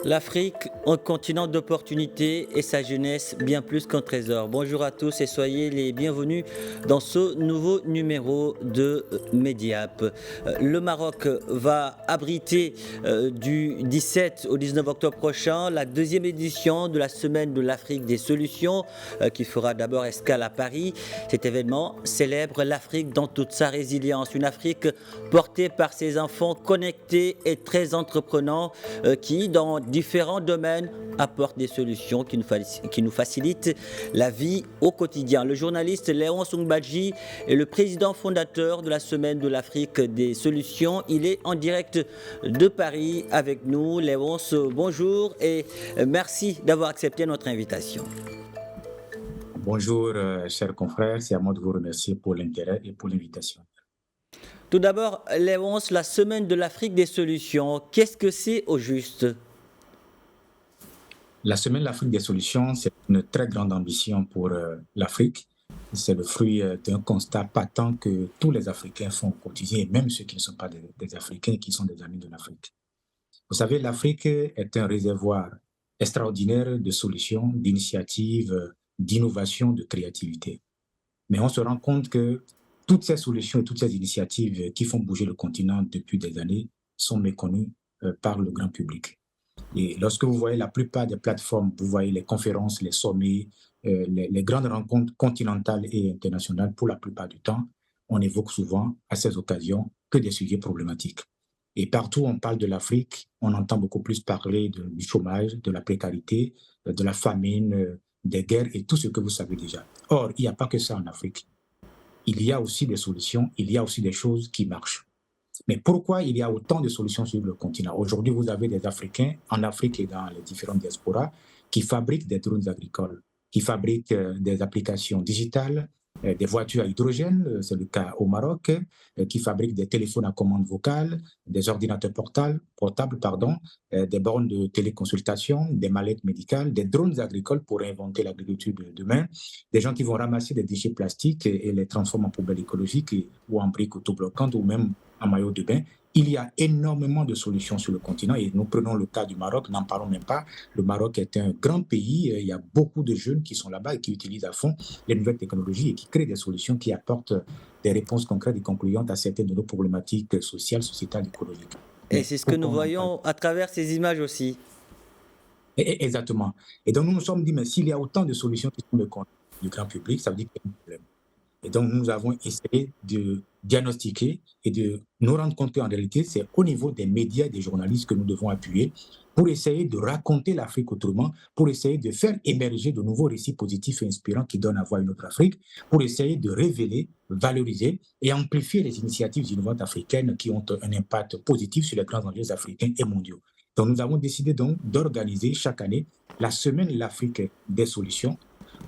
L'Afrique, un continent d'opportunités et sa jeunesse bien plus qu'un trésor. Bonjour à tous et soyez les bienvenus dans ce nouveau numéro de Mediap. Le Maroc va abriter du 17 au 19 octobre prochain la deuxième édition de la Semaine de l'Afrique des solutions qui fera d'abord escale à Paris. Cet événement célèbre l'Afrique dans toute sa résilience, une Afrique portée par ses enfants connectés et très entreprenants qui, dans différents domaines, apportent des solutions qui nous facilitent la vie au quotidien. Le journaliste Léon Songbadji est le président fondateur de la Semaine de l'Afrique des solutions. Il est en direct de Paris avec nous. Léonce, bonjour et merci d'avoir accepté notre invitation. Bonjour, chers confrères, c'est à moi de vous remercier pour l'intérêt et pour l'invitation. Tout d'abord, Léonce, la Semaine de l'Afrique des solutions, qu'est-ce que c'est au juste? La Semaine de l'Afrique des solutions, c'est une très grande ambition pour l'Afrique. C'est le fruit d'un constat patent que tous les Africains font au quotidien, et même ceux qui ne sont pas des Africains, qui sont des amis de l'Afrique. Vous savez, l'Afrique est un réservoir extraordinaire de solutions, d'initiatives, d'innovation, de créativité. Mais on se rend compte que toutes ces solutions et toutes ces initiatives qui font bouger le continent depuis des années sont méconnues par le grand public. Et lorsque vous voyez la plupart des plateformes, vous voyez les conférences, les sommets, les grandes rencontres continentales et internationales, pour la plupart du temps, on évoque souvent à ces occasions que des sujets problématiques. Et partout où on parle de l'Afrique, on entend beaucoup plus parler du chômage, de la précarité, de la famine, des guerres et tout ce que vous savez déjà. Or, il n'y a pas que ça en Afrique. Il y a aussi des solutions, il y a aussi des choses qui marchent. Mais pourquoi il y a autant de solutions sur le continent? Aujourd'hui, vous avez des Africains en Afrique et dans les différentes diasporas qui fabriquent des drones agricoles, qui fabriquent des applications digitales, des voitures à hydrogène, c'est le cas au Maroc, qui fabriquent des téléphones à commande vocale, des ordinateurs portables, des bornes de téléconsultation, des mallettes médicales, des drones agricoles pour inventer l'agriculture de demain, des gens qui vont ramasser des déchets plastiques et les transformer en poubelles écologiques ou en briques autobloquantes ou même en maillot de bain. Il y a énormément de solutions sur le continent et nous prenons le cas du Maroc, n'en parlons même pas. Le Maroc est un grand pays, il y a beaucoup de jeunes qui sont là-bas et qui utilisent à fond les nouvelles technologies et qui créent des solutions qui apportent des réponses concrètes et concluantes à certaines de nos problématiques sociales, sociétales, écologiques. Et Mais c'est ce que nous pourquoi on en parle? voyons à travers ces images aussi. Exactement. Et donc nous nous sommes dit, mais s'il y a autant de solutions qui sont le compte du grand public, ça veut dire qu'il y a un problème. Et donc, nous avons essayé de diagnostiquer et de nous rendre compte qu'en réalité, c'est au niveau des médias et des journalistes que nous devons appuyer pour essayer de raconter l'Afrique autrement, pour essayer de faire émerger de nouveaux récits positifs et inspirants qui donnent à voir une autre Afrique, pour essayer de révéler, valoriser et amplifier les initiatives innovantes africaines qui ont un impact positif sur les grands enjeux africains et mondiaux. Donc, nous avons décidé donc d'organiser chaque année la Semaine de l'Afrique des solutions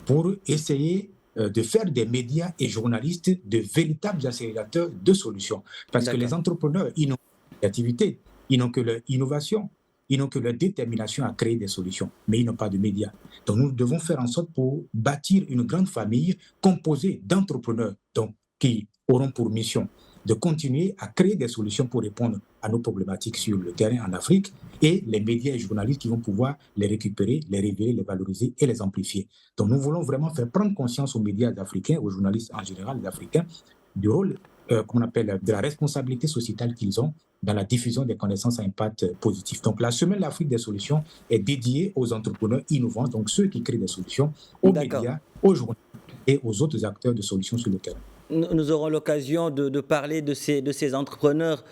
pour essayer de faire des médias et journalistes de véritables accélérateurs de solutions. Parce que les D'accord. entrepreneurs, ils n'ont que leur créativité, ils n'ont que leur innovation, ils n'ont que leur détermination à créer des solutions, mais ils n'ont pas de médias. Donc nous devons faire en sorte pour bâtir une grande famille composée d'entrepreneurs donc, qui auront pour mission de continuer à créer des solutions pour répondre à nos problématiques sur le terrain en Afrique et les médias et journalistes qui vont pouvoir les récupérer, les révéler, les valoriser et les amplifier. Donc nous voulons vraiment faire prendre conscience aux médias africains, aux journalistes en général, les Africains, du rôle qu'on appelle de la responsabilité sociétale qu'ils ont dans la diffusion des connaissances à impact positif. Donc la Semaine de l'Afrique des solutions est dédiée aux entrepreneurs innovants, donc ceux qui créent des solutions, aux D'accord. médias, aux journalistes et aux autres acteurs de solutions sur le terrain. Nous aurons l'occasion de parler de ces entrepreneurs.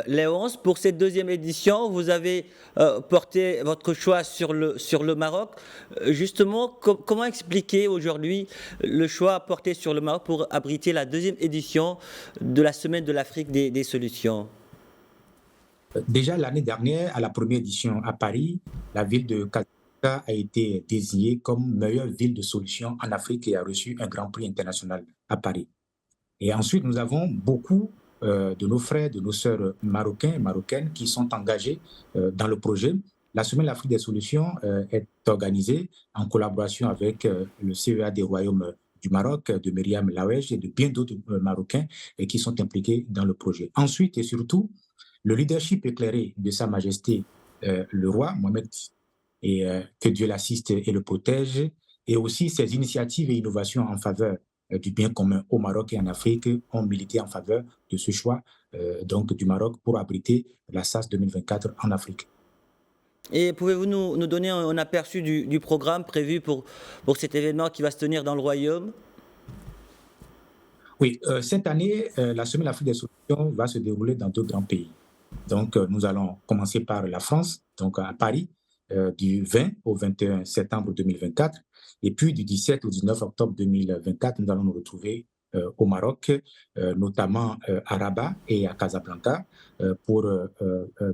Léonce, pour cette deuxième édition, vous avez porté votre choix sur le Maroc. Justement, comment expliquer aujourd'hui le choix porté sur le Maroc pour abriter la deuxième édition de la Semaine de l'Afrique des solutions? Déjà l'année dernière, à la première édition à Paris, la ville de Casablanca a été désignée comme meilleure ville de solutions en Afrique et a reçu un grand prix international à Paris. Et ensuite, nous avons beaucoup de nos frères, de nos sœurs marocains et marocaines qui sont engagés dans le projet. La Semaine de l'Afrique des solutions est organisée en collaboration avec le CEA des Royaumes du Maroc, de Myriam Laouej et de bien d'autres Marocains qui sont impliqués dans le projet. Ensuite et surtout, le leadership éclairé de Sa Majesté le roi Mohamed et que Dieu l'assiste et le protège, et aussi ses initiatives et innovations en faveur du bien commun au Maroc et en Afrique ont milité en faveur de ce choix donc du Maroc pour abriter la SAS 2024 en Afrique. Et pouvez-vous nous donner un aperçu du programme prévu pour cet événement qui va se tenir dans le Royaume? Oui, cette année, la Semaine Afrique des solutions va se dérouler dans 2 grands pays. Donc, nous allons commencer par la France, donc à Paris, du 20 au 21 septembre 2024. Et puis, du 17 au 19 octobre 2024, nous allons nous retrouver au Maroc, notamment à Rabat et à Casablanca, pour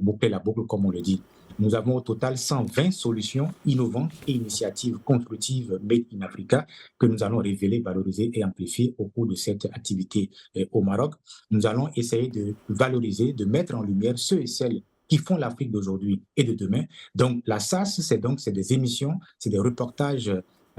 boucler la boucle, comme on le dit. Nous avons au total 120 solutions innovantes et initiatives constructives Made in Africa que nous allons révéler, valoriser et amplifier au cours de cette activité au Maroc. Nous allons essayer de valoriser, de mettre en lumière ceux et celles qui font l'Afrique d'aujourd'hui et de demain. Donc, la SAS, c'est des émissions, c'est des reportages,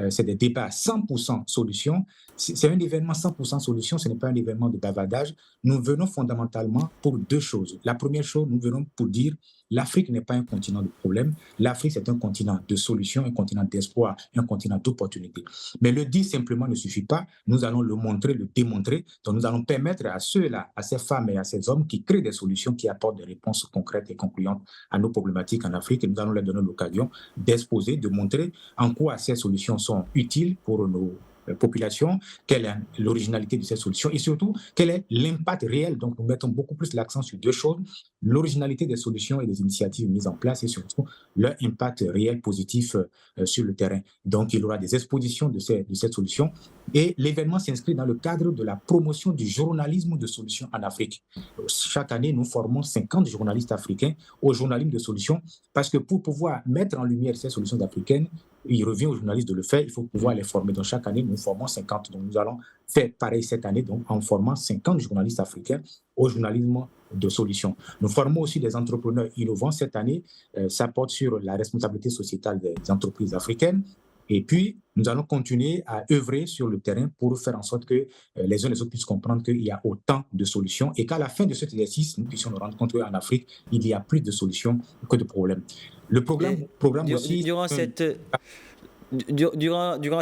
c'est des débats 100% solutions. C'est un événement 100% solutions, ce n'est pas un événement de bavardage. Nous venons fondamentalement pour 2 choses. La première chose, nous venons pour dire l'Afrique n'est pas un continent de problèmes. L'Afrique, c'est un continent de solutions, un continent d'espoir, un continent d'opportunités. Mais le dire simplement ne suffit pas. Nous allons le montrer, le démontrer. Donc, nous allons permettre à ceux-là, à ces femmes et à ces hommes qui créent des solutions, qui apportent des réponses concrètes et concluantes à nos problématiques en Afrique. Et nous allons leur donner l'occasion d'exposer, de montrer en quoi ces solutions sont utiles pour nos populations, quelle est l'originalité de ces solutions et surtout quel est l'impact réel. Donc, nous mettons beaucoup plus l'accent sur 2 choses, l'originalité des solutions et des initiatives mises en place et surtout leur impact réel positif sur le terrain. Donc, il y aura des expositions de cette solution et l'événement s'inscrit dans le cadre de la promotion du journalisme de solutions en Afrique. Chaque année, nous formons 50 journalistes africains au journalisme de solutions parce que pour pouvoir mettre en lumière ces solutions africaines, il revient aux journalistes de le faire, il faut pouvoir les former. Donc, chaque année, nous formons 50. Donc, nous allons faire pareil cette année, donc, en formant 50 journalistes africains au journalisme de solutions. Nous formons aussi des entrepreneurs innovants. Cette année, ça porte sur la responsabilité sociétale des entreprises africaines. Et puis, nous allons continuer à œuvrer sur le terrain pour faire en sorte que les uns et les autres puissent comprendre qu'il y a autant de solutions et qu'à la fin de cet exercice, nous puissions nous rendre compte qu'en Afrique, il y a plus de solutions que de problèmes. Le programme aussi... Durant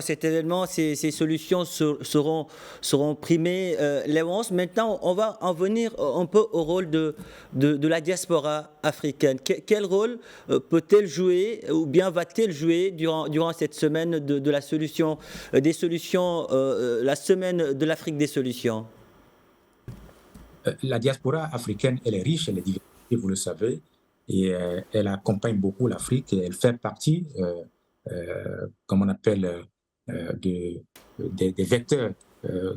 cet événement, ces solutions seront primées. Léonce, maintenant, on va en venir un peu au rôle de la diaspora africaine. Quel rôle peut-elle jouer ou bien va-t-elle jouer durant cette semaine de la solution, des solutions, la semaine de l'Afrique des solutions? La diaspora africaine, elle est riche, elle est diversifiée, vous le savez, et elle accompagne beaucoup l'Afrique et elle fait partie... comme on appelle, des vecteurs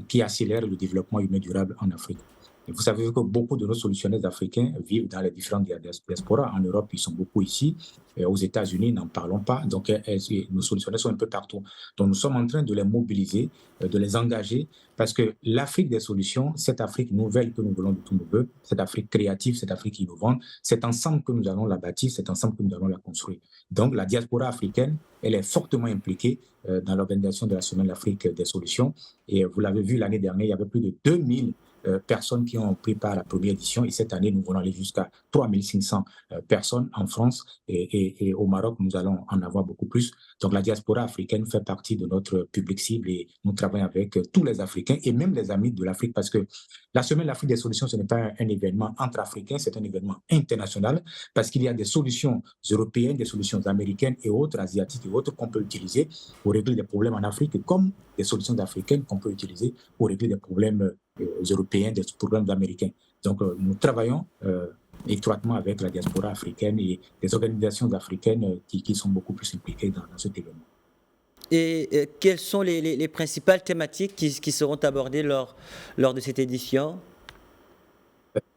qui accélèrent le développement humain durable en Afrique. Et vous savez que beaucoup de nos solutionnaires africains vivent dans les différentes diasporas. En Europe, ils sont beaucoup ici. Aux États-Unis, n'en parlons pas. Donc, nos solutionnaires sont un peu partout. Donc, nous sommes en train de les mobiliser, de les engager, parce que l'Afrique des solutions, cette Afrique nouvelle que nous voulons de tous nos voeux, cette Afrique créative, cette Afrique innovante, c'est ensemble que nous allons la bâtir, c'est ensemble que nous allons la construire. Donc, la diaspora africaine, elle est fortement impliquée dans l'organisation de la Semaine de l'Afrique des solutions. Et vous l'avez vu l'année dernière, il y avait plus de 2000 personnes qui ont pris part à la première édition et cette année, nous voulons aller jusqu'à 3500 personnes en France et au Maroc, nous allons en avoir beaucoup plus. Donc, la diaspora africaine fait partie de notre public cible et nous travaillons avec tous les Africains et même les amis de l'Afrique parce que la Semaine de l'Afrique des solutions, ce n'est pas un événement entre Africains, c'est un événement international parce qu'il y a des solutions européennes, des solutions américaines et autres, asiatiques et autres qu'on peut utiliser pour régler des problèmes en Afrique comme des solutions africaines qu'on peut utiliser pour régler des problèmes européens, des problèmes américains. Donc, nous travaillons étroitement avec la diaspora africaine et des organisations africaines qui sont beaucoup plus impliquées dans cet événement. Et quelles sont les principales thématiques qui seront abordées lors de cette édition?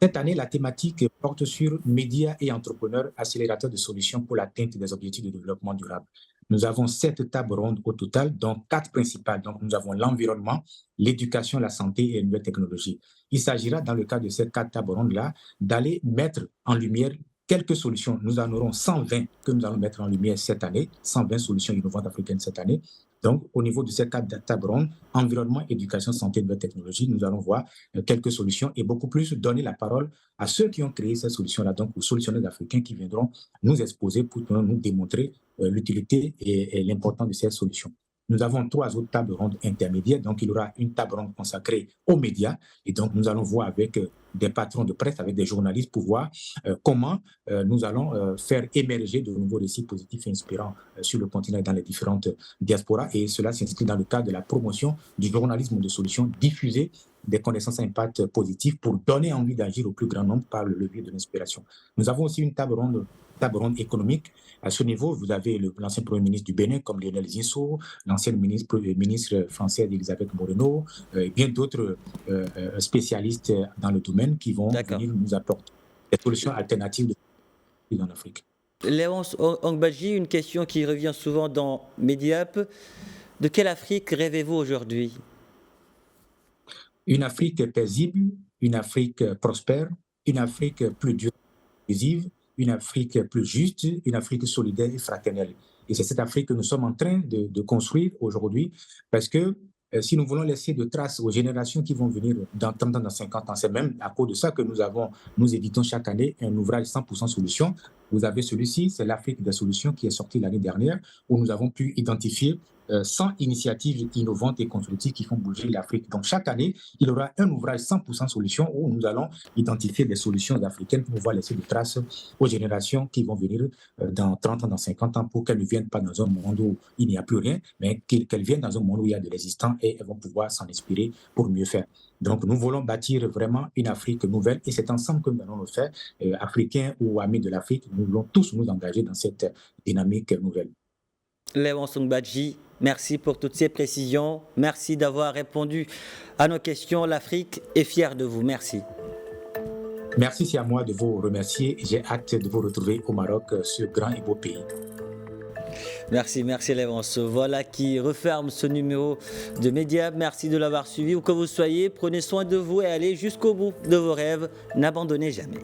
Cette année, la thématique porte sur médias et entrepreneurs, accélérateurs de solutions pour l'atteinte des objectifs de développement durable. Nous avons 7 tables rondes au total, dont 4 principales. Donc, nous avons l'environnement, l'éducation, la santé et les nouvelles technologies. Il s'agira, dans le cadre de ces 4 tables rondes-là, d'aller mettre en lumière quelques solutions. Nous en aurons 120 que nous allons mettre en lumière cette année, 120 solutions innovantes africaines cette année. Donc, au niveau de ces quatre tables rondes, environnement, éducation, santé, nouvelles technologies, nous allons voir quelques solutions et beaucoup plus donner la parole à ceux qui ont créé ces solutions-là, donc aux solutionnaires africains qui viendront nous exposer pour nous démontrer l'utilité et l'importance de ces solutions. Nous avons trois autres tables rondes intermédiaires. Donc, il y aura une table ronde consacrée aux médias. Et donc, nous allons voir avec des patrons de presse, avec des journalistes pour voir comment nous allons faire émerger de nouveaux récits positifs et inspirants sur le continent et dans les différentes diasporas. Et cela s'inscrit dans le cadre de la promotion du journalisme de solutions, diffuser des connaissances à impact positif pour donner envie d'agir au plus grand nombre par le levier de l'inspiration. Nous avons aussi une table ronde économique. À ce niveau, vous avez l'ancien Premier ministre du Bénin, comme Lionel Zinsou, l'ancienne ministre française Elisabeth Moreno, et bien d'autres spécialistes dans le domaine qui vont venir nous apporter des solutions alternatives en Afrique. Léonce Ongbaji, une question qui revient souvent dans Mediap. De quelle Afrique rêvez-vous aujourd'hui? Une Afrique paisible, une Afrique prospère, une Afrique plus durable, une Afrique plus juste, une Afrique solidaire et fraternelle. Et c'est cette Afrique que nous sommes en train de construire aujourd'hui, parce que si nous voulons laisser de traces aux générations qui vont venir dans 30 ans, dans 50 ans, c'est même à cause de ça que nous éditons chaque année un ouvrage 100% solutions. Vous avez celui-ci, c'est l'Afrique des solutions qui est sorti l'année dernière, où nous avons pu identifier 100 initiatives innovantes et constructives qui font bouger l'Afrique. Donc chaque année, il y aura un ouvrage 100% solutions où nous allons identifier des solutions africaines pour pouvoir laisser des traces aux générations qui vont venir dans 30 ans, dans 50 ans, pour qu'elles ne viennent pas dans un monde où il n'y a plus rien, mais qu'elles viennent dans un monde où il y a de l'existant et elles vont pouvoir s'en inspirer pour mieux faire. Donc nous voulons bâtir vraiment une Afrique nouvelle et c'est ensemble que nous allons le faire, Africains ou amis de l'Afrique, nous voulons tous nous engager dans cette dynamique nouvelle. Léonce Ongbaji, merci pour toutes ces précisions. Merci d'avoir répondu à nos questions. L'Afrique est fière de vous. Merci. Merci, c'est à moi de vous remercier. J'ai hâte de vous retrouver au Maroc, ce grand et beau pays. Merci Léonce. Voilà qui referme ce numéro de Mediap. Merci de l'avoir suivi. Où que vous soyez, prenez soin de vous et allez jusqu'au bout de vos rêves. N'abandonnez jamais.